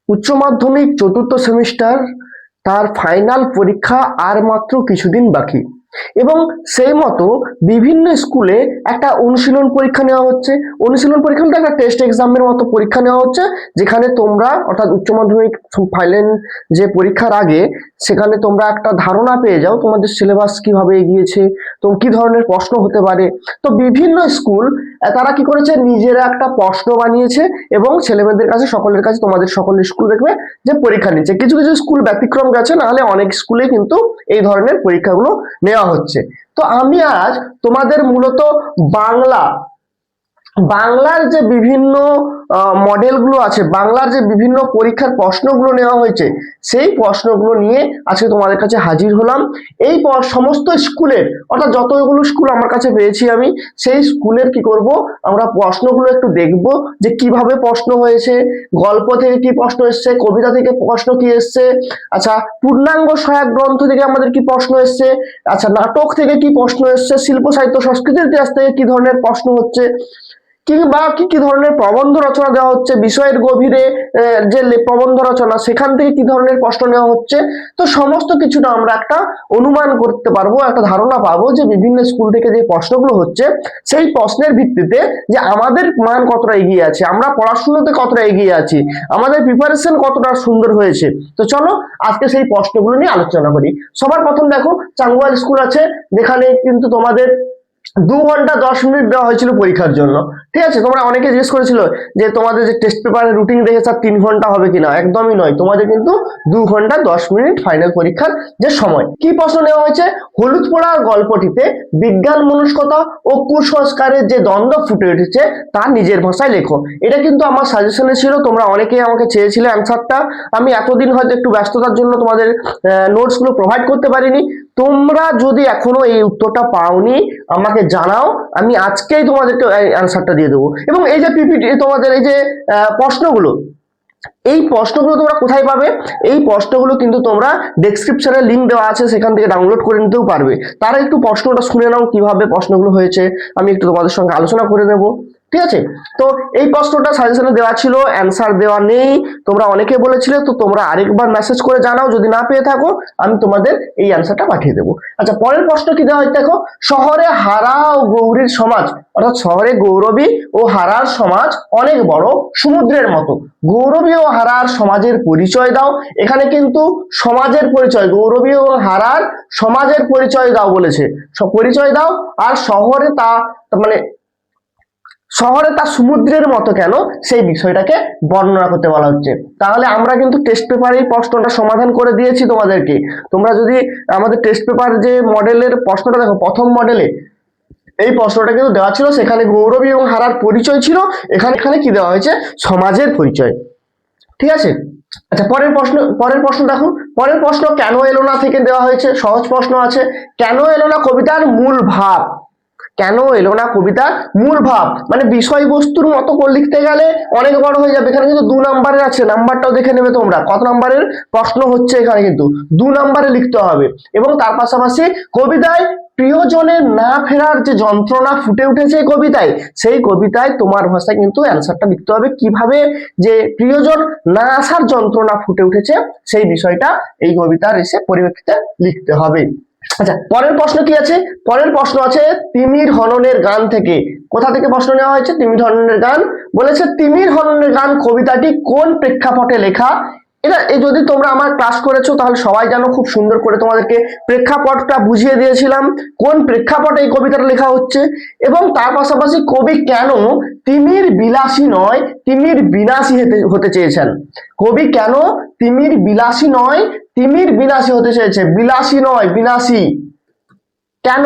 উচ্চ মাধ্যমিক চতুর্থ সেমিস্টার তার ফাইনাল পরীক্ষা আর মাত্র কিছুদিন বাকি এবং সেই মতো বিভিন্ন স্কুলে একটা অনুশীলন পরীক্ষা নেওয়া হচ্ছে। অনুশীলন পরীক্ষাটা একটা টেস্ট এক্সামের মতো পরীক্ষা নেওয়া হচ্ছে, যেখানে তোমরা অর্থাৎ উচ্চ মাধ্যমিক ফাইনাল যে পরীক্ষার আগে সেখানে তোমরা একটা ধারণা পেয়ে যাও তোমাদের সিলেবাস কিভাবে এগিয়েছে, তো কি ধরনের প্রশ্ন হতে পারে। তো বিভিন্ন স্কুল তারা কি করেছে, নিজেরা একটা প্রশ্ন বানিয়েছে এবং ছেলেমেয়েদের কাছে সকলের কাছে তোমাদের সকলের স্কুল দেখবে যে পরীক্ষা নিচ্ছে। কিছু কিছু স্কুল ব্যতিক্রম গেছে, নাহলে অনেক স্কুলে কিন্তু এই ধরনের পরীক্ষাগুলো নেওয়া হচ্ছে। তো আমি আজ তোমাদের মূলত বাংলার যে বিভিন্ন মডেলগুলো আছে, বাংলার যে বিভিন্ন পরীক্ষার প্রশ্নগুলো নেওয়া হয়েছে, সেই প্রশ্নগুলো নিয়ে আজকে তোমাদের কাছে হাজির হলাম। এই সমস্ত স্কুলের অর্থাৎ যতগুলো স্কুল আমার কাছে পেয়েছি আমি, সেই স্কুলের কি করব, আমরা প্রশ্নগুলো একটু দেখব যে কিভাবে প্রশ্ন হয়েছে, গল্প থেকে কি প্রশ্ন এসছে, কবিতা থেকে প্রশ্ন কি এসছে, আচ্ছা পূর্ণাঙ্গ সহায়ক গ্রন্থ থেকে আমাদের কি প্রশ্ন এসছে, আচ্ছা নাটক থেকে কি প্রশ্ন এসছে, শিল্প সাহিত্য সংস্কৃতির ইতিহাস থেকে কি ধরনের প্রশ্ন হচ্ছে, কিংবা কি কি ধরনের প্রবন্ধ রচনা দেওয়া হচ্ছে, বিষয়ের গভীরে যে প্রবন্ধ রচনা সেখান থেকে কি ধরনের প্রশ্ন নেওয়া হচ্ছে। তো সমস্ত কিছুটা আমরা একটা অনুমান করতে পারবো, একটা ধারণা পাবো যে বিভিন্ন স্কুল থেকে যে প্রশ্নগুলো হচ্ছে সেই প্রশ্নের ভিত্তিতে যে আমাদের মান কতটা এগিয়ে আছে, আমরা পড়াশোনাতে কতটা এগিয়ে আছি, আমাদের প্রিপারেশন কতটা সুন্দর হয়েছে। তো চলো আজকে সেই প্রশ্নগুলো নিয়ে আলোচনা করি। সবার প্রথম দেখো, চাঙ্গুয়াল স্কুল আছে, যেখানে কিন্তু তোমাদের 2 ঘন্টা 10 মিনিট দেওয়া হয়েছিল পরীক্ষার জন্য। ঠিক আছে, তোমরা অনেকে জিজ্ঞেস করেছিল যে তোমাদের যে টেস্ট পেপারের রুটিন দেখে স্যার 3 ঘন্টা হবে কিনা, একদমই নয়, তোমাদের কিন্তু 2 ঘন্টা 10 মিনিট ফাইনাল পরীক্ষার যে সময়। কি প্রশ্ন নেওয়া হয়েছে, হলুদ পোড়ার গল্পটিতে বিজ্ঞান মনস্কতা ও কুসংস্কারের যে দ্বন্দ্ব ফুটে উঠেছে তা নিজের ভাষায় লেখো। এটা কিন্তু আমার সাজেশনে ছিল, তোমরা অনেকেই আমাকে চেয়েছিলে অ্যান্সারটা। আমি এতদিন হয়তো একটু ব্যস্ততার জন্য তোমাদের নোটসগুলো প্রোভাইড করতে পারিনি। তোমরা যদি এখনো এই উত্তরটা পাওনি আমাকে জানাও, আমি আজকেই তোমাদেরকে অ্যান্সারটা দিয়ে দেবো। এবং এই যে পিপিটি তোমাদের এই যে প্রশ্নগুলো, এই প্রশ্নগুলো তোমরা কোথায় পাবে, এই প্রশ্নগুলো কিন্তু তোমরা ডেসক্রিপশনে লিংক দেওয়া আছে, সেখান থেকে ডাউনলোড করে নিতেও পারবে। তারা একটু প্রশ্নটা শুনে নাও কিভাবে প্রশ্নগুলো হয়েছে, আমি একটু তোমাদের সঙ্গে আলোচনা করে নেব। ঠিক আছে, তো এই প্রশ্নটা সাজেশনে দেওয়া ছিল, অ্যান্সার দেওয়া নেই, তোমরা অনেকে বলেছিলে, তো তোমরা আরেকবার মেসেজ করে জানাও যদি না পেয়ে থাকো, আমি তোমাদের এই অ্যান্সারটা পাঠিয়ে দেবো। আচ্ছা, পরের প্রশ্ন কি দেওয়া হয় দেখো, শহরে হারা ও গৌরীর সমাজ, অর্থাৎ শহরে গৌরবী ও হারার সমাজ অনেক বড় সমুদ্রের মতো, গৌরবী ও হারার সমাজের পরিচয় দাও। এখানে কিন্তু সমাজের পরিচয়, গৌরবী ও হারার সমাজের পরিচয় দাও বলেছে, পরিচয় দাও। আর শহরে তা মানে শহরে তা সমুদ্রের মতো কেন, সেই বিষয়টাকে বর্ণনা করতে বলা হচ্ছে। তাহলে আমরা কিন্তু টেস্ট পেপারে এই প্রশ্নটা সমাধান করে দিয়েছি তোমাদেরকে। তোমরা যদি আমাদের টেস্ট পেপার যে মডেলের প্রশ্নটা দেখো, প্রথম মডেলে এই প্রশ্নটা কিন্তু দেওয়া ছিল, সেখানে গৌরবী এবং হারার পরিচয় ছিল, এখানে কি দেওয়া হয়েছে, সমাজের পরিচয়। ঠিক আছে, আচ্ছা পরের প্রশ্ন দেখো, পরের প্রশ্ন কেন এলো না থেকে দেওয়া হয়েছে, সহজ প্রশ্ন আছে। কেন এলো না কবিতার মূল ভাব, কেন এলো না কবিতার মূল ভাব, মানে বিষয়বস্তুর মতো করে লিখতে গেলে অনেক বড় হয়ে যাবে। এখানে কিন্তু 2 নাম্বারের আছে, নাম্বারটাও দেখে নেবে তোমরা, কত নাম্বারের প্রশ্ন হচ্ছে, এখানে কিন্তু 2 নাম্বারে লিখতে হবে। এবং তার পাশাপাশি কবিতায় প্রিয়জনের না ফেরার যে যন্ত্রণা ফুটে উঠেছে কবিতায়, সেই কবিতায় তোমার ভাষায় কিন্তু অ্যান্সারটা লিখতে হবে, কিভাবে যে প্রিয়জন না আসার যন্ত্রণা ফুটে উঠেছে সেই বিষয়টা এই কবিতার এসে পরিপ্রেক্ষিতে লিখতে হবে। আচ্ছা, পরের প্রশ্ন কি আছে, পরের প্রশ্ন আছে তিমির হননের গান থেকে। কোথা থেকে প্রশ্ন নেওয়া হয়েছে, তিমির হননের গান বলেছে। তিমির হননের গান কবিতাটি কোন প্রেক্ষাপটে লেখা, এটা যদি তোমরা আমার ক্লাস করেছো তাহলে সবাই জানো, খুব সুন্দর করে তোমাদেরকে প্রেক্ষাপটটা বুঝিয়ে দিয়েছিলাম, কোন প্রেক্ষাপটে এই কবিতাটা লেখা হচ্ছে। এবং তার পাশাপাশি কবি কেন তিমির বিলাসী নয় তিমির বিনাশী হতে চেয়েছেন, কবি কেন তিমির বিলাসী নয় তিমির বিনাশী হতে চেয়েছে, বিলাসী নয় বিনাশী কেন,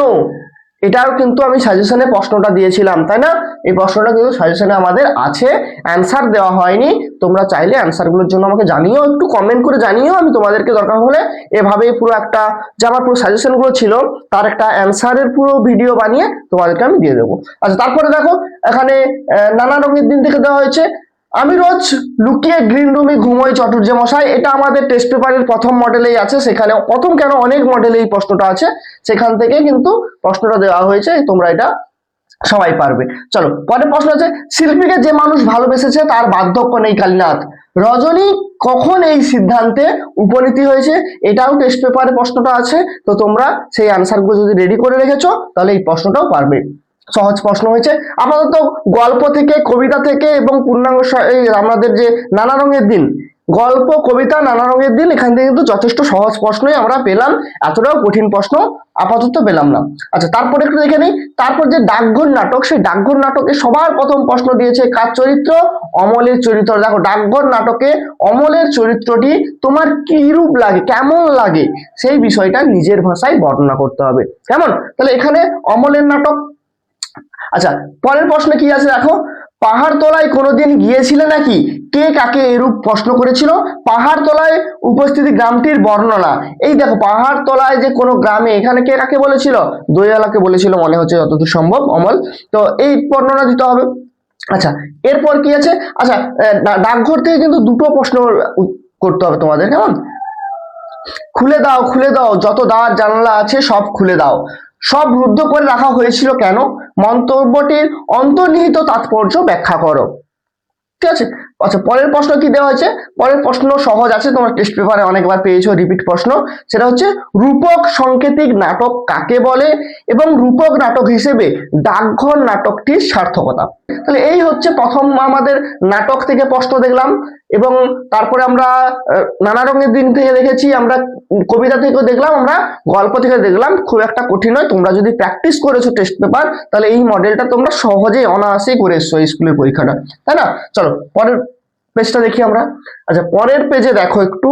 এটাও কিন্তু আমি সাজেশনে প্রশ্নটা দিয়েছিলাম, তাই না? এই প্রশ্নটা কিন্তু সাজেশনে আমাদের আছে, অ্যান্সার দেওয়া হয়নি। তোমরা চাইলে অ্যান্সারগুলোর জন্য আমাকে জানিও, একটু কমেন্ট করে জানিও, আমি তোমাদেরকে দরকার হলে এভাবেই পুরো একটা যে আমার পুরো সাজেশনগুলো ছিল তার একটা অ্যান্সারের পুরো ভিডিও বানিয়ে তোমাদেরকে আমি দিয়ে দেবো। আচ্ছা, তারপরে দেখো এখানে নানা রঙের দিন থেকে দেওয়া হয়েছে। আমি রোজ লুকিয়ে গ্রিন রুমে ঘুমোই চটুর্যে মশাই, এটা আমাদের টেস্ট পেপারের প্রথম মডেলেই আছে, সেখানে প্রথম কেন অনেক মডেলে এই প্রশ্নটা আছে, সেখান থেকে কিন্তু প্রশ্নটা দেওয়া হয়েছে, তোমরা এটা সবাই পারবে। চলো পরের প্রশ্ন আছে, শিল্পীকে যে মানুষ ভালোবেসেছে তার বার্ধক্য নেই কালীনাথ। রজনী কখন এই সিদ্ধান্তে উপনীতি হয়েছে, এটাও টেস্ট পেপারে প্রশ্নটা আছে। তো তোমরা সেই আনসারগুলো যদি রেডি করে রেখেছো তাহলে এই প্রশ্নটাও পারবে। সহজ প্রশ্ন হয়েছে। আপাতত গল্প থেকে, কবিতা থেকে এবং পূর্ণাঙ্গ এই আমাদের যে নানা রঙের দিন, গল্প, কবিতা, নানা রঙের দিন, এখান থেকে কিন্তু যথেষ্ট সহজ প্রশ্নই আমরা পেলাম, এতটাও কঠিন প্রশ্ন আপাতত পেলাম না। আচ্ছা, তারপরে একটু দেখে নিই। তারপর যে ডাকঘর নাটক, সেই ডাকঘর নাটকে সবার প্রথম প্রশ্ন দিয়েছে কার চরিত্র? অমলের চরিত্র। দেখো, ডাকঘর নাটকে অমলের চরিত্রটি তোমার কি রূপ লাগে, কেমন লাগে, সেই বিষয়টা নিজের ভাষায় বর্ণনা করতে হবে। কেমন? তাহলে এখানে অমলের নাটক। আচ্ছা, পরের প্রশ্ন কি আছে দেখো, পাহাড়তলায় কোনোদিন গিয়েছিলে নাকি? কে কাকে এরূপ প্রশ্ন করেছিল? পাহাড়তলায় উপস্থিতি গ্রামটির বর্ণনা। এই দেখো, পাহাড়তলায় যে কোনো গ্রামে, এখানে কে কাকে বলেছিল? দইয়ালাকে বলেছিল মনে হচ্ছে, যতদূর সম্ভব অমল। তো এই বর্ণনা দিতে হবে। আচ্ছা, এরপর কি আছে? আচ্ছা, ডাকঘর থেকে কিন্তু দুটো প্রশ্ন করতে হবে তোমাদের। কেমন? খুলে দাও, খুলে দাও, যত দ্বার জানালা আছে সব খুলে দাও। সব রুদ্ধ করে রাখা হয়েছিল কেন? মন্তব্যটির অন্তর্নিহিত তাৎপর্য ব্যাখ্যা করো। ঠিক আছে। আচ্ছা, পরের প্রশ্ন কি দেওয়া হয়েছে? পরের প্রশ্ন সহজ আছে, তোমরা টেস্ট পেপারে অনেকবার পেয়েছো, রিপিট প্রশ্ন। সেটা হচ্ছে রূপক সাংকেতিক নাটক কাকে বলে এবং রূপক নাটক হিসেবে ডাকঘর নাটকটির সার্থকতা। তাহলে এই হচ্ছে প্রথম আমাদের নাটক থেকে প্রশ্ন দেখলাম, এবং তারপরে আমরা নানা রঙের দিন থেকে দেখেছি, আমরা কবিতা থেকেও দেখলাম, আমরা গল্প থেকে দেখলাম। খুব একটা কঠিন নয়, তোমরা যদি প্র্যাকটিস করেছো টেস্ট পেপার, তাহলে এই মডেলটা তোমরা সহজেই অনায়াসেই করে এসছো এই স্কুলের পরীক্ষাটা, তাই না? চলো পরের পেজটা দেখি আমরা। আচ্ছা, পরের পেজে দেখো একটু,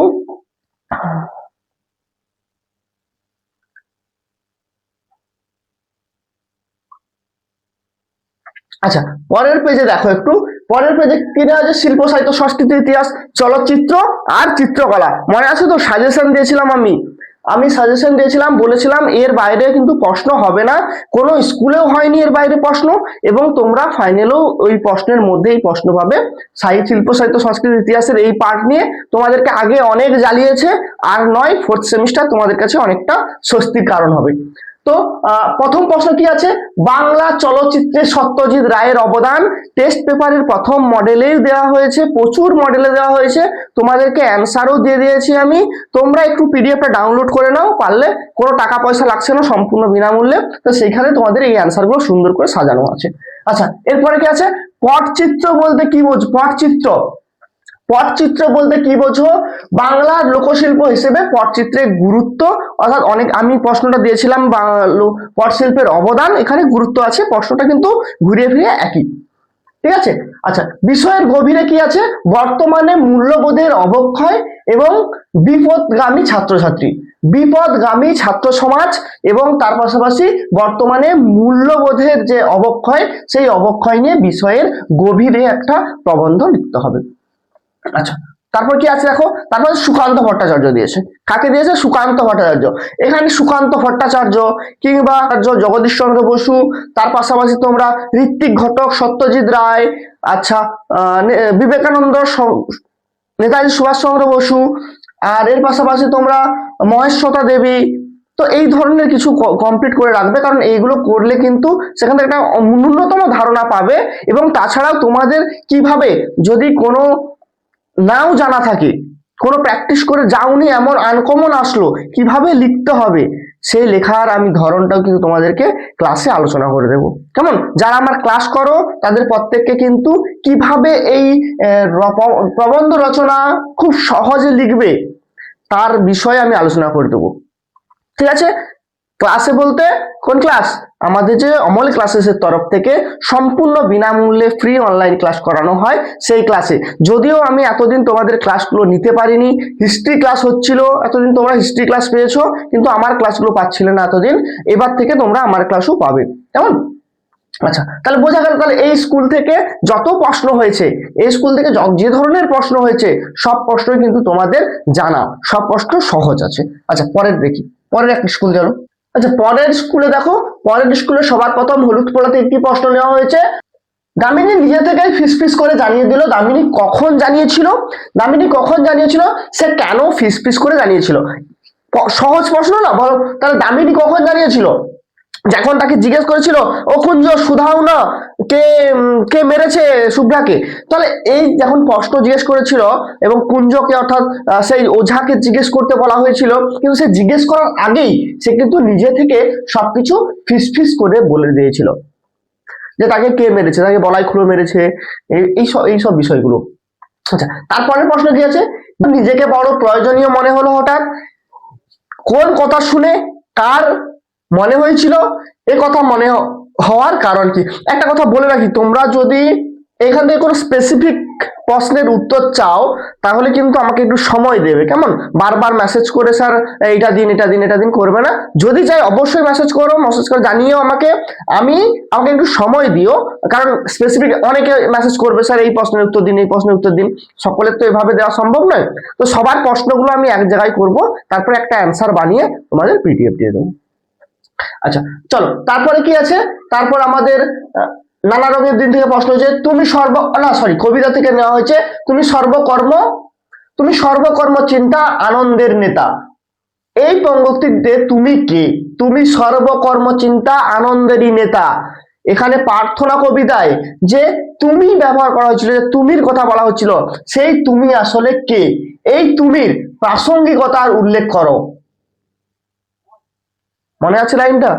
আচ্ছা পরের পেজে দেখো একটু, পরের পেজে কি দেওয়া আছে? শিল্প সাহিত্য সংস্কৃতি ইতিহাস, চলচ্চিত্র আর চিত্রকলা। মনে আছে তো? সাজেশন দিয়েছিলাম আমি সাজেশন দিয়েছিলাম, বলেছিলাম এর বাইরে কিন্তু প্রশ্ন হবে না, কোনো স্কুলেও হয়নি এর বাইরে প্রশ্ন, এবং তোমরা ফাইনালেও ওই প্রশ্নের মধ্যেই প্রশ্ন পাবে। শিল্প সাহিত্য সংস্কৃতি ইতিহাসের এই পার্ট নিয়ে তোমাদেরকে আগে অনেক জ্বালিয়েছে, আর নয়, ফোর্থ সেমিস্টার তোমাদের কাছে অনেকটা স্বস্তির কারণ হবে। তো প্রথম প্রশ্ন কি আছে? বাংলা চলচ্চিত্রে সত্যজিৎ রায়ের অবদান। টেস্ট পেপারের প্রথম মডেলেই দেওয়া হয়েছে, প্রচুর মডেলে দেওয়া হয়েছে, তোমাদেরকে অ্যান্সারও দিয়ে দিয়েছি আমি। তোমরা একটু পিডিএফটা ডাউনলোড করে নাও, পারলে কোনো টাকা পয়সা লাগছে না, সম্পূর্ণ বিনামূল্যে। তো সেইখানে তোমাদের এই অ্যান্সারগুলো সুন্দর করে সাজানো আছে। আচ্ছা, এরপরে কি আছে? পটচিত্র বলতে কি বোঝো? পটচিত্র, পটচিত্র বলতে কি বোঝো? বাংলার লোকশিল্প হিসেবে পটচিত্রের গুরুত্ব, অর্থাৎ অনেক, আমি প্রশ্নটা দিয়েছিলাম পটশিল্পের অবদান, এখানে গুরুত্ব আছে, প্রশ্নটা কিন্তু ঘুরিয়ে ফিরিয়ে একই। ঠিক আছে। আচ্ছা, বিষয়ের গভীরে কি আছে? বর্তমানে মূল্যবোধের অবক্ষয় এবং বিপদগামী ছাত্রছাত্রী, বিপদগামী ছাত্র সমাজ, এবং তার পাশাপাশি বর্তমানে মূল্যবোধের যে অবক্ষয়, সেই অবক্ষয় নিয়ে বিষয়ের গভীরে একটা প্রবন্ধ লিখতে হবে। আচ্ছা, তারপর কি আছে দেখো, তারপর সুকান্ত ভট্টাচার্য দিয়েছে। কাকে দিয়েছে? সুকান্ত ভট্টাচার্য। এখানে সুকান্ত ভট্টাচার্য কিংবা জগদীশ চন্দ্র বসু, তার পাশাপাশি তোমরা ঋত্বিক ঘটক, সত্যজিৎ রায়, আচ্ছা বিবেকানন্দ, নেতাজি সুভাষচন্দ্র বসু, আর এর পাশাপাশি তোমরা মহেশ্বতা দেবী। তো এই ধরনের কিছু কমপ্লিট করে রাখবে, কারণ এইগুলো করলে কিন্তু সেখান থেকে একটা ন্যূনতম ধারণা পাবে। এবং তাছাড়াও তোমাদের কিভাবে, যদি কোনো নাও জানা থাকে, কোনো প্র্যাকটিস করে যাওনি, এমন আনকমন আসলো, কিভাবে লিখতে হবে, সেই লেখার আমি ধরনটাও কিন্তু তোমাদেরকে ক্লাসে আলোচনা করে দেব। কেমন? যারা আমার ক্লাস করো তাদের প্রত্যেককে কিন্তু কিভাবে এই প্রবন্ধ রচনা খুব সহজে লিখবে তার বিষয়ে আমি আলোচনা করে দেবো। ঠিক আছে। ক্লাসে বলতে কোন ক্লাস? আমাদের যে অমল ক্লাসেসের তরফ থেকে সম্পূর্ণ বিনামূল্যে ফ্রি অনলাইন ক্লাস করানো হয়, সেই ক্লাসে। যদিও আমি এতদিন তোমাদের ক্লাসগুলো নিতে পারিনি, হিস্ট্রি ক্লাস হচ্ছিল, এতদিন তোমরা হিস্ট্রি ক্লাস পেয়েছো, কিন্তু আমার ক্লাসগুলো পাচ্ছিলে না এতদিন। এবার থেকে তোমরা আমার ক্লাসও পাবে। কেমন? আচ্ছা, তাহলে বোঝা গেল, তাহলে এই স্কুল থেকে যত প্রশ্ন হয়েছে, এই স্কুল থেকে যে ধরনের প্রশ্ন হয়েছে, সব প্রশ্নই কিন্তু তোমাদের জানা, সব প্রশ্ন সহজ আছে। আচ্ছা, পরের দেখি, পরের একটা স্কুল জানো। আচ্ছা, পরের স্কুলে দেখো, পরের স্কুলে সবার প্রথম হলুদ পড়াতে একটি প্রশ্ন নেওয়া হয়েছে। দামিনী নিজে থেকে ফিসফিস করে জানিয়ে দিল। দামিনী কখন জানিয়েছিল? দামিনী কখন জানিয়েছিল? সে কেন ফিসফিস করে জানিয়েছিল? সহজ প্রশ্ন না, বলো। তাহলে দামিনী কখন জানিয়েছিল? যখন তাকে জিজ্ঞেস করেছিল, ও কুঞ্জ শুধাও না, কে কে মেরেছে শুভ্রাকে, তাহলে এই যখন প্রশ্ন জিজ্ঞেস করেছিল এবং কুঞ্জকে অর্থাৎ সেই ওঝাকে জিজ্ঞেস করতে বলা হয়েছিল, কিন্তু সে জিজ্ঞেস করার আগেই সে কিন্তু নিজে থেকে সবকিছু ফিস করে বলে দিয়েছিল যে তাকে কে মেরেছে, তাকে বলাই খুলে মেরেছে, এই সব বিষয়গুলো। আচ্ছা, তারপরের প্রশ্ন কি আছে, নিজেকে বড় প্রয়োজনীয় মনে হলো হঠাৎ, কোন কথা শুনে কার মনে হয়েছিল, এ কথা মনে হওয়ার কারণ কি? একটা কথা বলে রাখি, তোমরা যদি এখান থেকে কোনো স্পেসিফিক প্রশ্নের উত্তর চাও তাহলে কিন্তু আমাকে একটু সময় দেবে, কেমন? বারবার মেসেজ করে স্যার এটা দিন এটা দিন এটা দিন করবে না। যদি চাই অবশ্যই মেসেজ করো, মেসেজ করে জানিও আমাকে, আমাকে একটু সময় দিও, কারণ স্পেসিফিক অনেকে মেসেজ করবে স্যার এই প্রশ্নের উত্তর দিন, এই প্রশ্নের উত্তর দিন, সকলের তো এভাবে দেওয়া সম্ভব নয়। তো সবার প্রশ্নগুলো আমি এক জায়গায় করব, তারপরে একটা অ্যান্সার বানিয়ে তোমাদের পিডিএফ দিয়ে দেবো। আচ্ছা চলো, তারপরে কি আছে, তারপর আমাদের নানা রঙের দিন থেকে প্রশ্ন হয়েছে, কবিতা থেকে নেওয়া হয়েছে, তুমি সর্বকর্ম চিন্তা আনন্দের নেতা। এই পঙ্ক্তিতে তুমি কে? তুমি সর্বকর্ম চিন্তা আনন্দেরই নেতা। এখানে প্রার্থনা কবিতায় যে তুমি ব্যবহার করা হয়েছিল, যে তুমির কথা বলা হচ্ছিল, সেই তুমি আসলে কে? এই তুমির প্রাসঙ্গিকতার উল্লেখ করো। মনে আছে লাইনটা?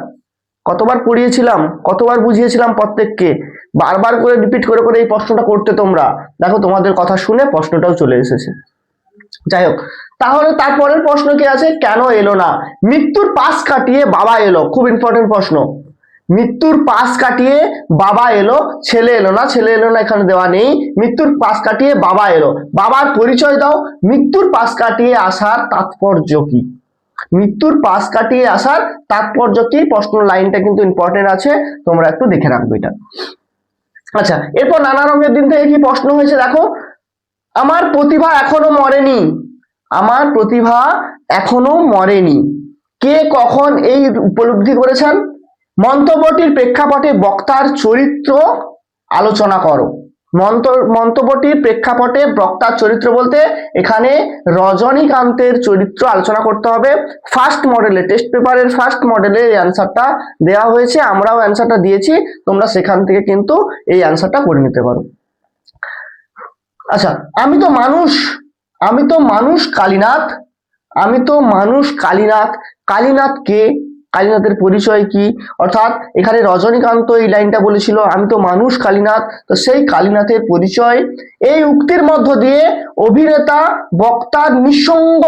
কতবার পড়িয়েছিলাম, কতবার বুঝিয়েছিলাম প্রত্যেককে, বারবার করে রিপিট করে করে এই প্রশ্নটা করতে তোমরা। দেখো তোমাদের কথা শুনে প্রশ্নটাও চলে এসেছে। যাই হোক, তাহলে তারপরের প্রশ্ন কি আছে, কেন এলো না? মৃত্যুর পাশ কাটিয়ে বাবা এলো, খুব ইম্পর্টেন্ট প্রশ্ন। মৃত্যুর পাশ কাটিয়ে বাবা এলো, ছেলে এলো না, ছেলে এলো না এখানে দেওয়া নেই। মৃত্যুর পাশ কাটিয়ে বাবা এলো, বাবার পরিচয় দাও। মৃত্যুর পাশ কাটিয়ে আসার তাৎপর্য কি? মৃত্যুর পাশ কাটিয়ে আসার তাৎপর্য কি? প্রশ্ন লাইনটা কিন্তু ইম্পর্টেন্ট আছে, তোমরা একটু দেখে রাখবে এটা। আচ্ছা, এরপর নানা রঙের দিন থেকে কি প্রশ্ন হয়েছে দেখো, আমার প্রতিভা এখনো মরেনি, আমার প্রতিভা এখনো মরেনি, কে কখন এই উপলব্ধি করেছেন? মন্তব্যটির প্রেক্ষাপটে বক্তার চরিত্র আলোচনা করো। মন্তব্যটির প্রেক্ষাপটে বক্তার চরিত্র বলতে এখানে রজনীকান্তের চরিত্র আলোচনা করতে হবে। ফার্স্ট মডেলে, টেস্ট পেপারের ফার্স্ট মডেলে এই অ্যান্সারটা দেওয়া হয়েছে, আমরাও অ্যান্সারটা দিয়েছি, তোমরা সেখান থেকে কিন্তু এই অ্যান্সারটা করে নিতে পারো। আচ্ছা, আমি তো মানুষ কালীনাথ, কালীনাথ কে? কালীনাথের পরিচয় কি? অর্থাৎ এখানে রজনীকান্ত এই লাইনটা বলেছিল আমি তো মানুষ কালীনাথ, তো সেই কালীনাথের পরিচয়। এই উক্তির মধ্য দিয়ে অভিনেতা বক্তার নিঃসঙ্গ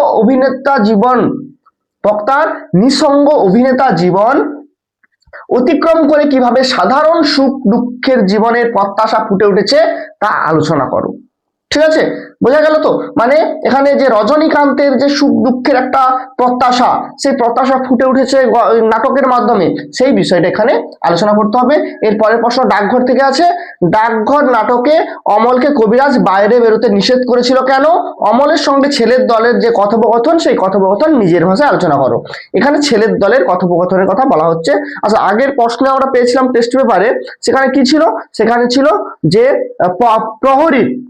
অভিনেতা জীবন অতিক্রম করে কিভাবে সাধারণ সুখ দুঃখের জীবনের প্রত্যাশা ফুটে উঠেছে তা আলোচনা করো। ঠিক আছে, বোঝা গেল তো? মানে এখানে যে রজনীকান্তের যে সুখ দুঃখের একটা প্রত্যাশা, সেই প্রত্যাশা ফুটে উঠেছে নাটকের মাধ্যমে, সেই বিষয়টা এখানে আলোচনা করতে হবে। এর পরের প্রশ্ন ডাকঘর থেকে আছে, ডাকঘর নাটকে অমলকে কবিরাজ বাইরে বেরোতে নিষেধ করেছিল কেন? অমলের সঙ্গে ছেলের দলের যে কথোপকথন, সেই কথোপকথন নিজের ভাষায় আলোচনা করো। এখানে ছেলের দলের কথোপকথনের কথা বলা হচ্ছে। আচ্ছা, আগের প্রশ্নে আমরা পেয়েছিলাম টেস্ট পেপারে, সেখানে কি ছিল? সেখানে ছিল যে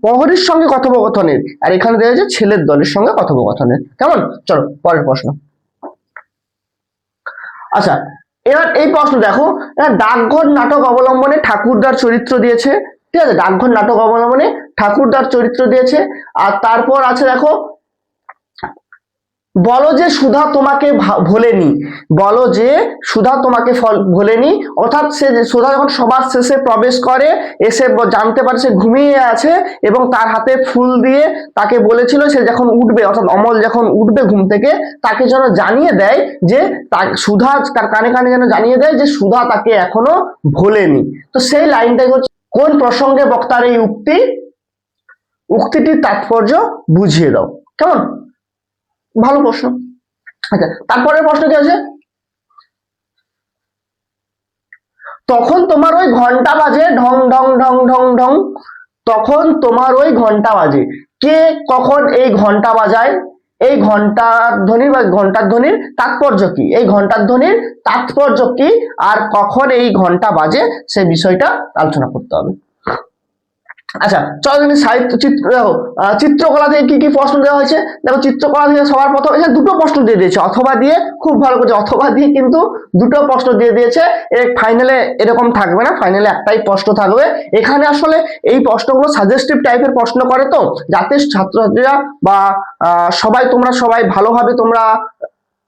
প্রহরীর সঙ্গে কথোপকথনের, আর এখানে দেওয়া হয়েছে ছেলের দলের সঙ্গে কথোপকথনের। কেমন? চলো পরের প্রশ্ন। আচ্ছা, এবার এই প্রশ্ন দেখো, ডাকঘর নাটক অবলম্বনে ঠাকুরদার চরিত্র দিয়েছে। ঠিক আছে, ডাকঘর নাটক অবলম্বনে ঠাকুরদার চরিত্র দিয়েছে। আর তারপর আছে দেখো, বলো যে সুধা তোমাকে ভোলেনি, বলো যে সুধা তোমাকে ভোলেনি। অর্থাৎ সুধা যখন সবার শেষে প্রবেশ করে, এসে জানতে পারে সে ঘুমিয়ে আছে এবং তার হাতে ফুল দিয়ে তাকে বলেছিল সে যখন উঠবে, অর্থাৎ অমল যখন উঠবে ঘুম থেকে, তাকে যেন জানিয়ে দেয় যে সুধা, তার কানে কানে যেন জানিয়ে দেয় যে সুধা তাকে এখনো ভোলেনি। তো সেই লাইনটাই হচ্ছে, কোন প্রসঙ্গে বক্তার এই উক্তিটির তাৎপর্য বুঝিয়ে দাও। কেমন? ভালো প্রশ্ন। আচ্ছা, তারপরের প্রশ্ন কি আছে, তখন তোমার ওই ঘন্টা বাজে ঢং ঢং ঢং ঢং ঢং, তখন তোমার ওই ঘন্টা বাজে, কে কখন এই ঘন্টা বাজায়? এই ঘন্টার ধ্বনি বা ঘন্টার ধ্বনির তাৎপর্য কি? এই ঘন্টার ধ্বনির তাৎপর্য কি আর কখন এই ঘন্টা বাজে, সেই বিষয়টা আলোচনা করতে হবে। আচ্ছা চলো তুমি সাহিত্য চিত্র দেখো, চিত্রকলা থেকে কি কি প্রশ্ন দেওয়া হয়েছে দেখো। চিত্রকলা থেকে সবার প্রথম এখানে দুটো প্রশ্ন দিয়ে দিয়েছে, অথবা দিয়ে, খুব ভালো করেছে, অথবা দিয়ে কিন্তু দুটো প্রশ্ন দিয়ে দিয়েছে। এর ফাইনালে এরকম থাকবে না, ফাইনালে একটাই প্রশ্ন থাকবে। এখানে আসলে এই প্রশ্নগুলো সাজেস্টিভ টাইপের প্রশ্ন করে, তো যাতে ছাত্রছাত্রীরা বা সবাই তোমরা সবাই ভালোভাবে তোমরা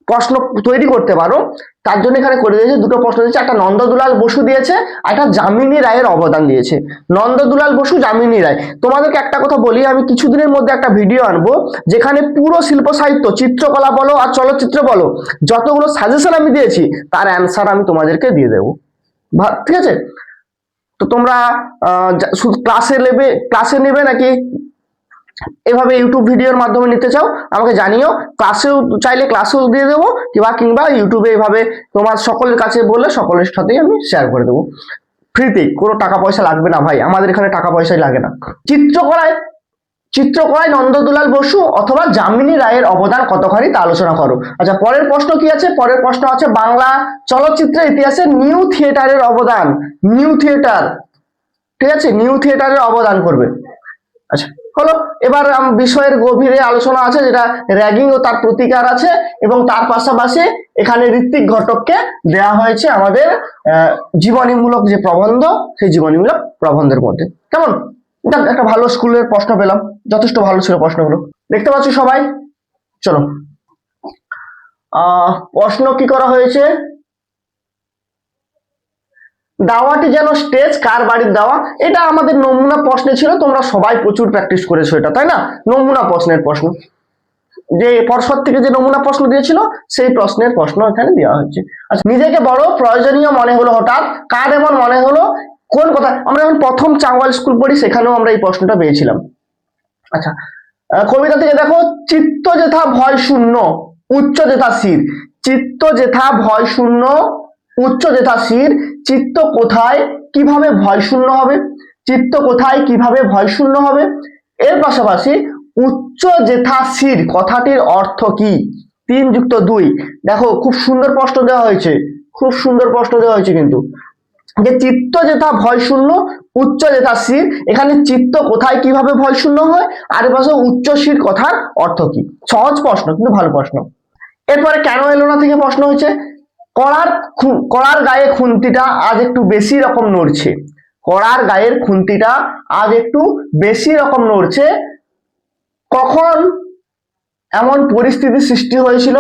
প্রশ্ন তৈরি করতে পারো, তার জন্য এখানে করে দিয়েছে দুটো প্রশ্ন দিয়েছে। একটা নন্দদুলাল বসু দিয়েছে, একটা যামিনী রায়ের অবদান দিয়েছে। নন্দদুলাল বসু, যামিনী রায়। তোমাদেরকে একটা কথা বলি, আমি কিছুদিনের মধ্যে একটা ভিডিও আনবো যেখানে পুরো শিল্প সাহিত্য, চিত্রকলা বলো আর চলচ্চিত্র বলো, যতগুলো সাজেশন আমি দিয়েছি তার অ্যান্সার আমি তোমাদেরকে দিয়ে দেবো, ঠিক আছে? তো তোমরা শুধু ক্লাসে নেবে নাকি এভাবে ইউটিউব ভিডিওর মাধ্যমে নিতে চাও আমাকে জানিও, ক্লাসেও চাইলে ক্লাসেও দিয়ে দেবো, কিংবা ইউটিউবে এভাবে তোমার সকলের কাছে বললে সকলের সাথেই আমি শেয়ার করে দেবো ফ্রিতে, কোনো টাকা পয়সা লাগবে না ভাই, আমাদের এখানে টাকা পয়সাই লাগে না। চিত্রকলায় নন্দদুলাল বসু অথবা যামিনী রায়ের অবদান কতখানি তা আলোচনা করো। আচ্ছা পরের প্রশ্ন কি আছে? পরের প্রশ্ন আছে বাংলা চলচ্চিত্রের ইতিহাসে নিউ থিয়েটারের অবদান। নিউ থিয়েটার, ঠিক আছে, নিউ থিয়েটারের অবদান করবে। আচ্ছা হলো, এবার বিষয়ের গভীরে আলোচনা আছে, যেটা র্যাগিং ও তার প্রতিকার আছে, এবং তার পাশাপাশি এখানে ঋত্বিক ঘটককে দেওয়া হয়েছে আমাদের জীবনীমূলক যে প্রবন্ধ, সেই জীবনীমূলক প্রবন্ধের মধ্যে। কেমন? একটা ভালো স্কুলের প্রশ্ন পেলাম, যথেষ্ট ভালো ছিল প্রশ্নগুলো, দেখতে পাচ্ছ সবাই। চলো প্রশ্ন কি করা হয়েছে, দাওয়াটি যেন স্টেজ কার বাড়ির দাওয়া। এটা আমাদের নমুনা প্রশ্নে ছিল, তোমরা সবাই প্রচুর প্র্যাকটিস করেছো এটা, তাই না? নমুনা প্রশ্নের প্রশ্ন, যে পর্ষদ থেকে যে নমুনা প্রশ্ন দিয়েছিল সেই প্রশ্নের প্রশ্ন এখানে দেওয়া হচ্ছে। আচ্ছা নিজেকে বড় প্রয়োজনীয় মনে হলো হঠাৎ, কার এমন মনে হলো, কোন কথা? আমরা যখন প্রথম চাঙ্গওয়াল স্কুল পড়ি সেখানেও আমরা এই প্রশ্নটা পেয়েছিলাম। আচ্ছা কবিতা থেকে দেখো, চিত্ত যেথা ভয় শূন্য উচ্চ যেথা শির। চিত্ত যেথা ভয় শূন্য উচ্চ যেথা শির, চিত্ত কোথায় কিভাবে ভয় শূন্য হবে, চিত্ত কোথায় কিভাবে ভয় শূন্য হবে। এর পাশাপাশি উচ্চ যেথা শির কথাটির অর্থ কি? 3+2। দেখো খুব সুন্দর প্রশ্ন দেওয়া হয়েছে, খুব সুন্দর প্রশ্ন দেওয়া হয়েছে কিন্তু, যে চিত্ত যেথা ভয় শূন্য উচ্চ যেথা শির, এখানে চিত্ত কোথায় কিভাবে ভয় শূন্য হয়, আর পাশে উচ্চ শির কথার অর্থ কি। সহজ প্রশ্ন কিন্তু ভালো প্রশ্ন। এরপরে কেন এলো না থেকে প্রশ্ন হয়েছে, কড়ার গায়ে খুন্তিটা আজ একটু বেশি রকম নড়ছে। কড়ার গায়ের খুন্তিটা আজ একটু বেশি রকম নড়ছে, কখন এমন পরিস্থিতি সৃষ্টি হয়েছিল?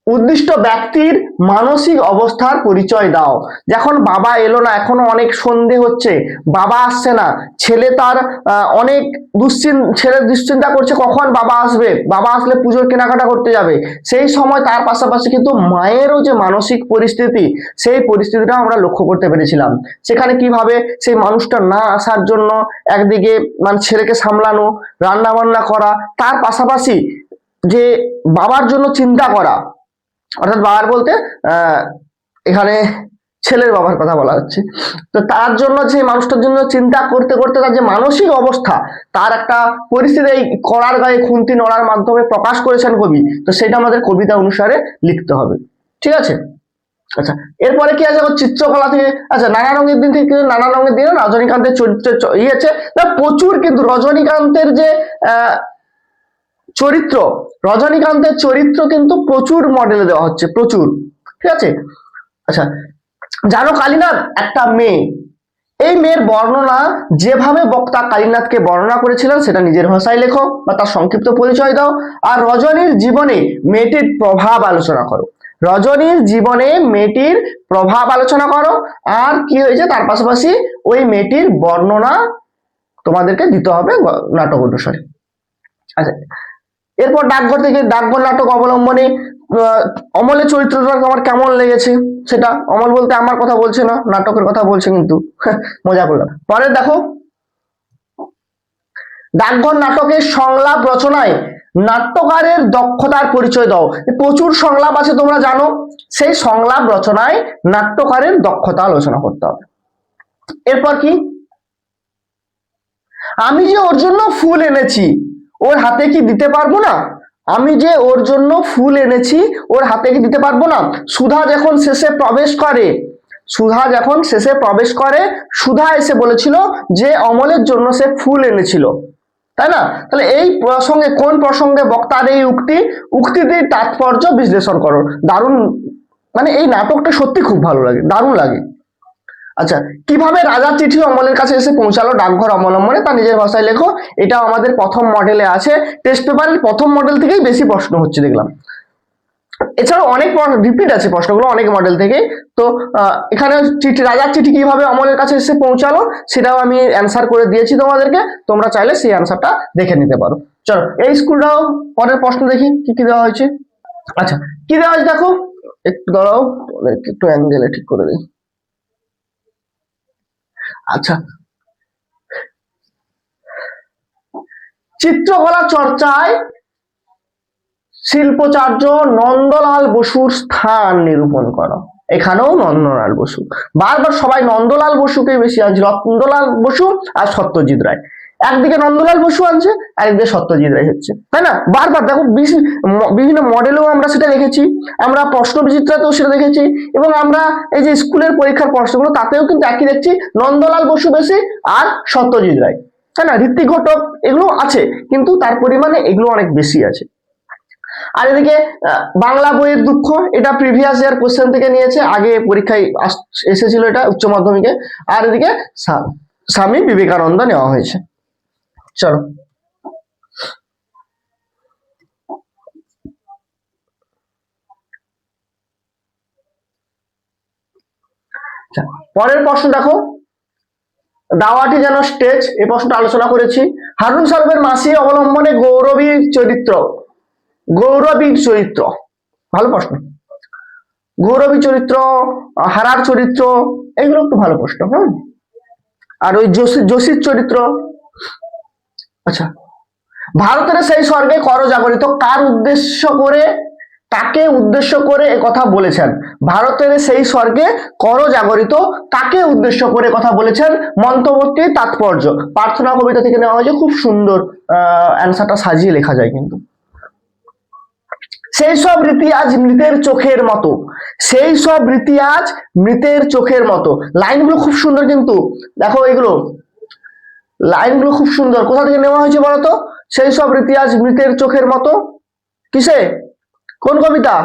উদ্দিষ্ট ব্যক্তির মানসিক অবস্থার পরিচয় দাও। যখন বাবা এলো না, এখনো অনেক সন্ধে হচ্ছে, বাবা আসছে না, ছেলে তার অনেক দুশ্চিন্তা করছে কখন বাবা আসবে, বাবা আসলে পুজোর কেনাকাটা করতে যাবে। সেই সময় তার পাশাপাশি কিন্তু মায়েরও যে মানসিক পরিস্থিতি, সেই পরিস্থিতিটা আমরা লক্ষ্য করতে পেরেছিলাম। সেখানে কিভাবে সেই মানুষটা না আসার জন্য একদিকে মানে ছেলেকে সামলানো, রান্না বান্না করা, তার পাশাপাশি যে বাবার জন্য চিন্তা করা, অর্থাৎ বাবার বলতে এখানে ছেলের বাবার কথা বলা হচ্ছে, তো তার জন্য যে মানুষটার জন্য চিন্তা করতে করতে তার যে মানসিক অবস্থা, তার একটা পরিস্থিতি এই কড়ার গায়ে খুন্তি নড়ার মাধ্যমে প্রকাশ করেছেন কবি। তো সেটা আমাদের কবিতা অনুসারে লিখতে হবে, ঠিক আছে? আচ্ছা এরপরে কি আছে চিত্রকলা থেকে, আচ্ছা নানা রঙের দিন থেকে, নানা রঙের দিনে রজনীকান্তের চরিত্রের ইয়েছে না প্রচুর, কিন্তু রজনীকান্তের যে চরিত্র, রজনীকান্তের চরিত্র কিন্তু প্রচুর মডেলে দেওয়া হচ্ছে, প্রচুর, ঠিক আছে? আচ্ছা জানো কালীনাথ একটা মেয়ে, এই মেয়ের বর্ণনা যেভাবে বক্তা কালীনাথকে বর্ণনা করেছিলেন সেটা নিজের ভাষায় লেখো বা তার সংক্ষিপ্ত পরিচয় দাও। আর রজনীর জীবনে মেয়েটির প্রভাব আলোচনা করো। রজনীর জীবনে মেয়েটির প্রভাব আলোচনা করো, আর কি হয়েছে তার পাশাপাশি ওই মেয়েটির বর্ণনা তোমাদেরকে দিতে হবে নাটক অনুসারে। আচ্ছা এরপর ডাকঘর থেকে, ডাকঘর নাটক অবলম্বনে অমলের চরিত্রটা আমার কেমন লেগেছে সেটা, অমল বলতে আমার কথা বলছে না, নাটকের কথা বলছে, কিন্তু মজা করলাম। পরে দেখো ডাকঘর নাটকের সংলাপ রচনায় নাট্যকারের দক্ষতার পরিচয় দাও। প্রচুর সংলাপ আছে তোমরা জানো, সেই সংলাপ রচনায় নাট্যকারের দক্ষতা আলোচনা করতে হবে। এরপর কি, আমি যে ওর জন্য ফুল এনেছি ওর হাতে কি দিতে পারবো না, আমি যে ওর জন্য ফুল এনেছি ওর হাতে কি দিতে পারবো না। সুধা যখন শেষে প্রবেশ করে, সুধা যখন শেষে প্রবেশ করে, সুধা এসে বলেছিল যে অমলের জন্য সে ফুল এনেছিল, তাই না? তাহলে এই প্রসঙ্গে, কোন প্রসঙ্গে বক্তার এই উক্তিটির তাৎপর্য বিশ্লেষণ করো। দারুণ, মানে এই নাটকটা সত্যি খুব ভালো লাগে, দারুণ লাগে। আচ্ছা, কিভাবে রাজার চিঠি অমলের কাছে এসে পৌঁছালো ডাকঘর অবলম্বনে, তা নিজের ভাষায় লেখো। এটাও আমাদের প্রথম মডেলে আছে, টেস্ট পেপারের প্রথম মডেল থেকেই বেশি প্রশ্ন হচ্ছে দেখলাম। এছাড়াও অনেক রিপিট আছে প্রশ্নগুলো অনেক মডেল থেকে। তো এখানে রাজার চিঠি কিভাবে অমলের কাছে এসে পৌঁছালো সেটাও আমি অ্যান্সার করে দিয়েছি তোমাদেরকে, তোমরা চাইলে সেই অ্যান্সারটা দেখে নিতে পারো। চলো এই স্কুলটাও পরের প্রশ্ন দেখি কি কি দেওয়া হয়েছে। আচ্ছা, কি দেওয়া হয়েছে দেখো, একটু দাঁড়াও, একটু অ্যাঙ্গেলে ঠিক করে দিই। আচ্ছা, চিত্রকলা চর্চায় শিল্পাচার্য নন্দলাল বসুর স্থান নিরূপণ করো। এখানেও নন্দলাল বসু, বারবার সবাই নন্দলাল বসুকে বেশি আনছে, নন্দলাল বসু আর সত্যজিৎ রায়। একদিকে নন্দলাল বসু আনছে, আরেকদিকে সত্যজিৎ রায় হচ্ছে, তাই না? বারবার দেখো, বিভিন্ন মডেলেও আমরা সেটা দেখেছি, আমরা প্রশ্ন বিচিত্রাতেও সেটা দেখেছি, এবং আমরা এই যে স্কুলের পরীক্ষার প্রশ্নগুলো তাতেও কিন্তু একই দেখছি, নন্দলাল বসু বেশি আর সত্যজিৎ রায়, তাই না? ঋত্বিক ঘটক এগুলো আছে, কিন্তু তার পরিমাণে এগুলো অনেক বেশি আছে। আর এদিকে বাংলা বইয়ের দুঃখ, এটা প্রিভিয়াস ইয়ার কোশ্চেন থেকে নিয়েছে, আগে পরীক্ষায় এসেছিল এটা উচ্চ মাধ্যমিকে। আর এদিকে স্বামী বিবেকানন্দ নেওয়া হয়েছে। চলো পরের প্রশ্ন দেখো, দাওয়াটি যেন স্টেজ, এই প্রশ্নটা আলোচনা করেছি। হারুন সাহেবের মাসি অবলম্বনে গৌরবীর চরিত্র, ভালো প্রশ্ন। গৌরবী চরিত্র, হারার চরিত্র, এগুলো একটু ভালো প্রশ্ন। হ্যাঁ, আর ওই যোশীর চরিত্র। আচ্ছা, ভারতের সেই স্বর্গে কর জাগরিত কার উদ্দেশ্য করে, কাকে উদ্দেশ্য করে কথা বলেছেন? ভারতের সেই স্বর্গে কর জাগরিত কাকে উদ্দেশ্য করে কথা বলেছেন? মন্তব্যটি তাৎপর্য প্রার্থনা কবিতা থেকে নেওয়া হয়েছে, খুব সুন্দর অ্যান্সারটা সাজিয়ে লেখা যায় কিন্তু। সেই সব রীতি আজ মৃতের চোখের মতো, সেই সব রীতি আজ মৃতের চোখের মতো। লাইনগুলো খুব সুন্দর কিন্তু, দেখো এগুলো লাইনগুলো খুব সুন্দর। কোথা থেকে নেওয়া হয়েছে বলতো? সেই সব রীতি আজ মৃতের চোখের মতো, কিসে, কোন কবিতা?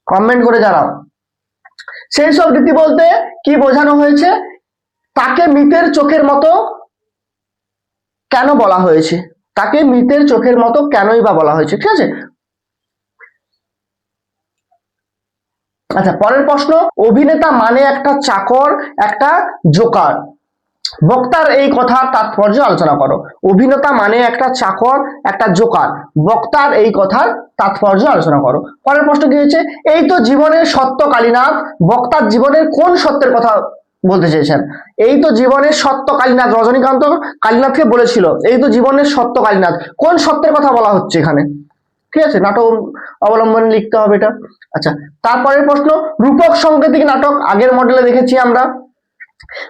কমেন্ট করে জানাও। সেই সব রীতি বলতে কি বোঝানো হয়েছে? তাকে মৃতের চোখের মতো কেন বলা হয়েছে? তাকে মৃতের চোখের মতো কেনই বা বলা হয়েছে? ঠিক আছে। আচ্ছা, পরের প্রশ্ন, অভিনেতা মানে একটা চাকর, একটা জোকার। বক্তার এই কথার তাৎপর্য আলোচনা করো। অভিনেতা মানে একটা চাকর, একটা জোকার, বক্তার এই কথার তাৎপর্য আলোচনা করো। পরের প্রশ্ন কি হয়েছে? এই তো জীবনের সত্য কালীনাথ, বক্তার জীবনের কোন সত্যের কথা বলতে চেয়েছেন? এই তো জীবনের সত্য কালীনাথ, রজনীকান্ত কালীনাথকে বলেছিল এই তো জীবনের সত্য কালীনাথ, কোন সত্যের কথা বলা হচ্ছে এখানে? ঠিক আছে, নাটক অবলম্বনে লিখতে হবে এটা। আচ্ছা, তারপরের প্রশ্ন, রূপক সাংকেতিক নাটক আগের মডেলে দেখেছি আমরা।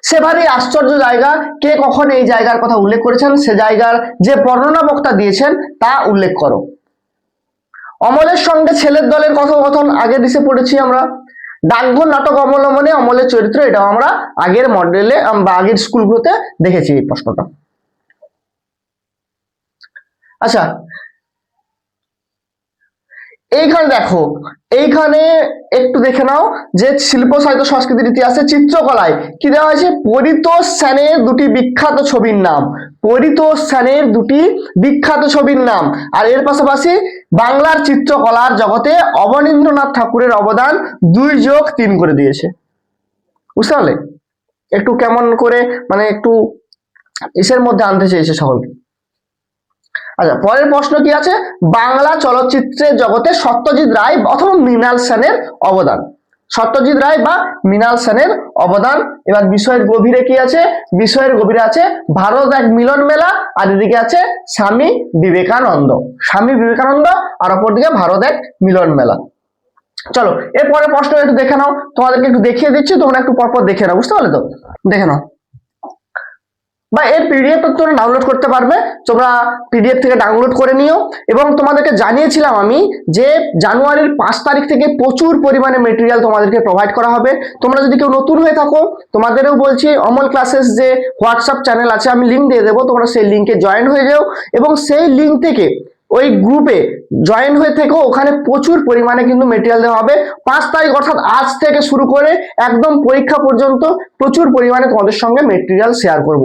সেবারই আশ্চর্য জায়গা, কে কখন এই জায়গার কথা উল্লেখ করেছেন? সে জায়গার যে বর্ণনা বক্তা দিয়েছেন তা উল্লেখ করো। অমলের সঙ্গে ছেলের দলের কথোপকথন আগের দিশে পড়েছি আমরা। ডাকঘর নাটক অবলম্বনে অমলের চরিত্র, এটাও আমরা আগের মডেলে বা আগের স্কুলগুলোতে দেখেছি এই প্রশ্নটা। আচ্ছা, এইখানে দেখো, এইখানে একটু দেখে নাও যে শিল্প সাহিত্য সংস্কৃতির ইতিহাসে চিত্রকলায় কি দেওয়া হয়েছে? পরিতোষ সেনের দুটি বিখ্যাত ছবির নাম, পরিতোষ সেনের দুটি বিখ্যাত ছবির নাম। আর এর পাশাপাশি বাংলার চিত্রকলার জগতে অবনীন্দ্রনাথ ঠাকুরের অবদান 2+3 করে দিয়েছে। বুঝতে পারলে? একটু কেমন করে, মানে একটু ইসের মধ্যে আনতে চেয়েছে সকলকে। আচ্ছা, পরের প্রশ্ন কি আছে? বাংলা চলচ্চিত্রের জগতে সত্যজিৎ রায় অথবা মৃণাল সেনের অবদান, সত্যজিৎ রায় বা মৃণাল সেনের অবদান। এবার বিষয়ের গভীরে কি আছে? বিষয়ের গভীরে আছে ভারত এক মিলন মেলা, আর এদিকে আছে স্বামী বিবেকানন্দ, স্বামী বিবেকানন্দ, আর অপরদিকে ভারত এক মিলন মেলা। চলো এরপরে প্রশ্ন একটু দেখে নাও, তোমাদেরকে একটু দেখিয়ে দিচ্ছি, তোমরা একটু পরপর দেখে নাও, বুঝতে পারলে তো? দেখে নাও, বা এর পিডিএফ তোমরা ডাউনলোড করতে পারবে। তোমরা পিডিএফ থেকে ডাউনলোড করে নিও। এবং তোমাদেরকে জানিয়েছিলাম আমি যে জানুয়ারির 5 তারিখ থেকে প্রচুর পরিমাণে মেটেরিয়াল তোমাদেরকে প্রোভাইড করা হবে। তোমরা যদি কেউ নতুন হয়ে থাকো, তোমাদেরও বলছি অমল ক্লাসেস যে হোয়াটসঅ্যাপ চ্যানেল আছে, আমি লিঙ্ক দিয়ে দেবো, তোমরা সেই লিঙ্কে জয়েন হয়ে যাও এবং সেই লিঙ্ক থেকে ওই গ্রুপে জয়েন হয়ে থেকো। ওখানে প্রচুর পরিমাণে কিন্তু মেটেরিয়াল দেওয়া হবে। 5 তারিখ অর্থাৎ আজ থেকে শুরু করে একদম পরীক্ষা পর্যন্ত প্রচুর পরিমাণে তোমাদের সঙ্গে মেটেরিয়াল শেয়ার করব।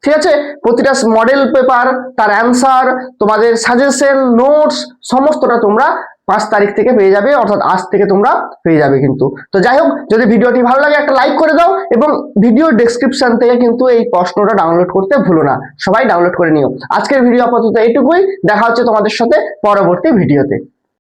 ঠিক আছে, প্রতিটা মডেল পেপার, তার অ্যান্সার, তোমাদের সাজেশন, নোটস সমস্তটা তোমরা 5 তারিখ থেকে পেয়ে যাবে, অর্থাৎ আজ থেকে তোমরা পেয়ে যাবে কিন্তু। তো যাই হোক, যদি ভিডিওটি ভালো লাগে একটা লাইক করে দাও এবং ভিডিও ডেসক্রিপশন থেকে কিন্তু এই প্রশ্নটা ডাউনলোড করতে ভুলো না, সবাই ডাউনলোড করে নিও। আজকের ভিডিও আপাতত এইটুকুই, দেখা হচ্ছে তোমাদের সাথে পরবর্তী ভিডিওতে।